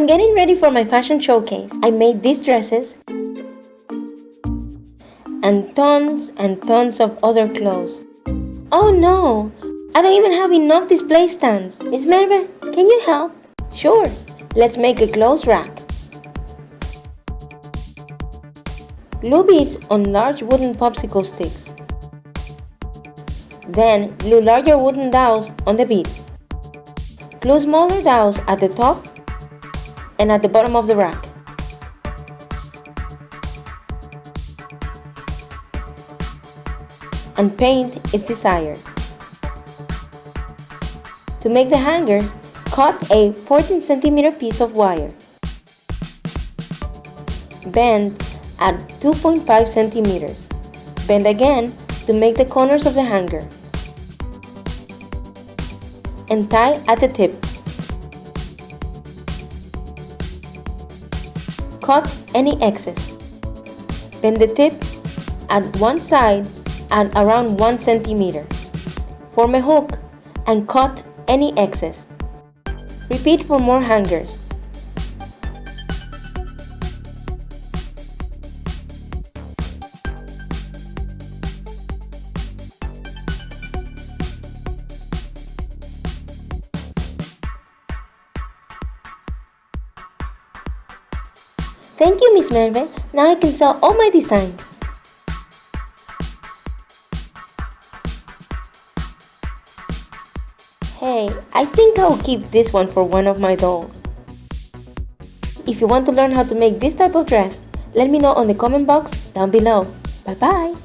I'm getting ready for my fashion showcase. I made these dresses and tons of other clothes. Oh no! I don't even have enough display stands. Miss Merve, can you help? Sure, let's make a clothes rack. Glue beads on large wooden popsicle sticks. Then glue larger wooden dowels on the beads. Glue smaller dowels at the top and at the bottom of the rack. And paint if desired. To make the hangers, cut a 14 cm piece of wire. Bend at 2.5 cm. Bend again to make the corners of the hanger. And tie at the tip. Cut any excess. Bend the tip at one side at around 1 cm. Form a hook and cut any excess. Repeat for more hangers. Thank you, Miss Merve. Now I can sell all my designs. Hey, I think I'll keep this one for one of my dolls. If you want to learn how to make this type of dress, let me know on the comment box down below. Bye bye!